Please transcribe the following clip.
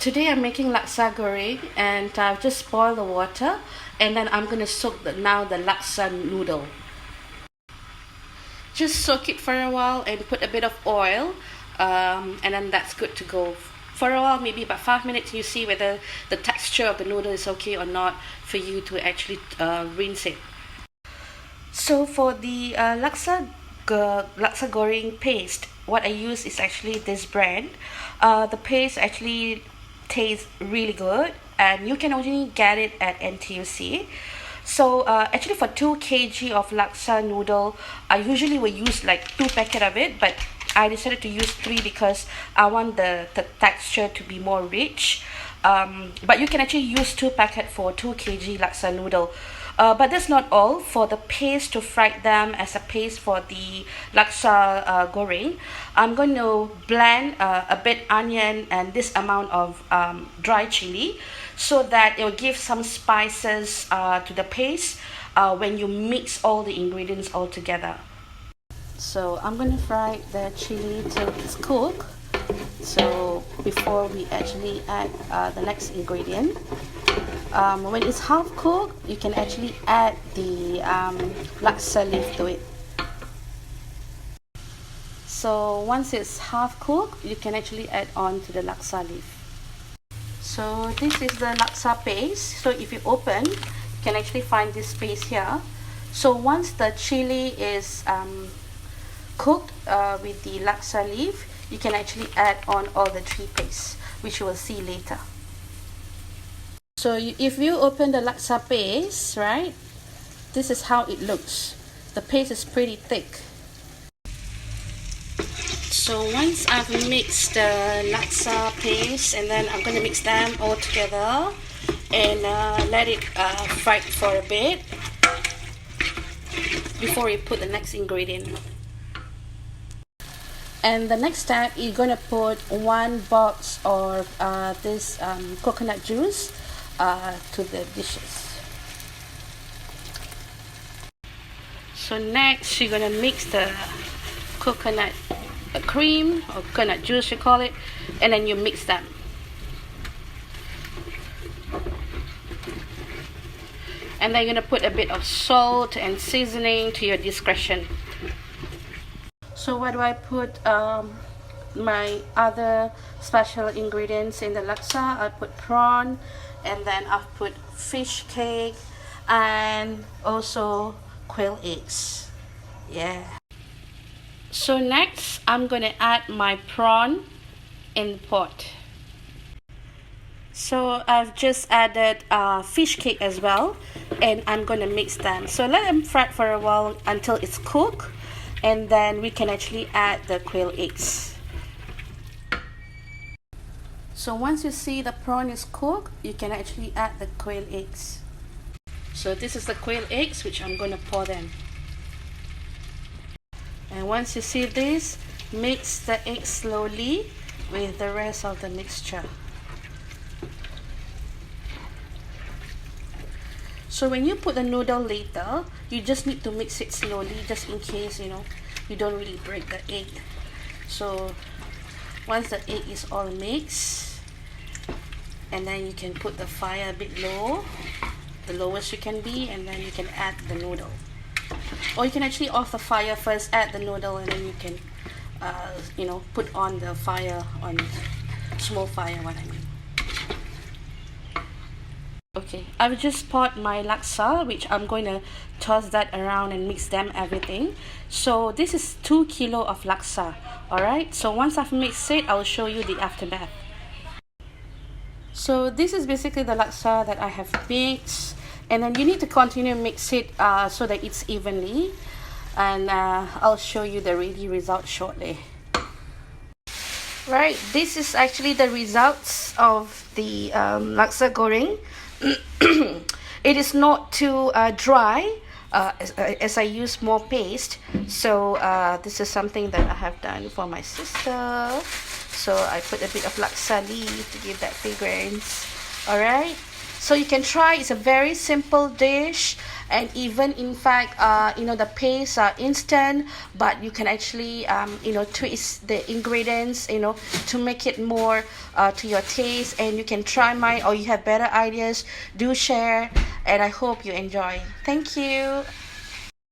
Today I'm making laksa goreng, and I've just boiled the water, and then I'm gonna soak the laksa noodle. Just soak it for a while and put a bit of oil, and then that's good to go. For a while, maybe about 5 minutes, you see whether the texture of the noodle is okay or not for you to actually rinse it. So for the laksa goreng paste, what I use is actually this brand. The paste actually tastes really good, and you can only get it at NTUC. So actually for 2 kg of laksa noodle, I usually will use like 2 packet of it, but I decided to use 3 because I want the texture to be more rich. But you can actually use 2 packet for 2 kg laksa noodle. But that's not all. For the paste to fry them as a paste for the laksa goreng, I'm going to blend a bit onion and this amount of dry chili, so that it will give some spices to the paste when you mix all the ingredients all together. So I'm going to fry the chili till it's cooked. So before we actually add the next ingredient, when it's half cooked, you can actually add the laksa leaf to it. So once it's half cooked, you can actually add on to the laksa leaf. So this is the laksa paste. So if you open, you can actually find this paste here. So once the chili is cooked with the laksa leaf, you can actually add on all the 3 pastes, which you will see later. So if you open the laksa paste, right, this is how it looks. The paste is pretty thick. So once I've mixed the laksa paste, and then I'm going to mix them all together and let it fry for a bit before we put the next ingredient. And the next step, you're going to put 1 box of this coconut juice to the dishes. So next, you're going to mix the coconut cream or coconut juice, you call it, and then you mix them. And then you're going to put a bit of salt and seasoning to your discretion. So what do I put my other special ingredients in the laksa? I put prawn, and then I've put fish cake, and also quail eggs. Yeah. So next, I'm going to add my prawn in the pot. So I've just added fish cake as well, and I'm going to mix them. So let them fry for a while until it's cooked, and then we can actually add the quail eggs. So once you see the prawn is cooked, you can actually add the quail eggs. So this is the quail eggs, which I'm going to pour them. And once you see this, mix the eggs slowly with the rest of the mixture. So when you put the noodle later, you just need to mix it slowly, just in case, you don't really break the egg. So once the egg is all mixed, and then you can put the fire a bit low, the lowest you can be, and then you can add the noodle. Or you can actually off the fire first, add the noodle, and then you can put on the fire on small fire, what I mean. Okay, I've just poured my laksa, which I'm going to toss that around and mix them everything. So this is 2 kilo of laksa. Alright, so once I've mixed it, I'll show you the aftermath. So this is basically the laksa that I have mixed, and then you need to continue mix it so that it's evenly, and I'll show you the ready result shortly. Right, this is actually the results of the laksa goreng. It is not too dry as I use more paste. So this is something that I have done for my sister. So I put a bit of laksa leaf to give that fragrance. Alright, So you can try. It's a very simple dish, and even in fact, the paste are instant, but you can actually twist the ingredients, to make it more to your taste. And you can try mine, or you have better ideas, do share. And I hope you enjoy. Thank you.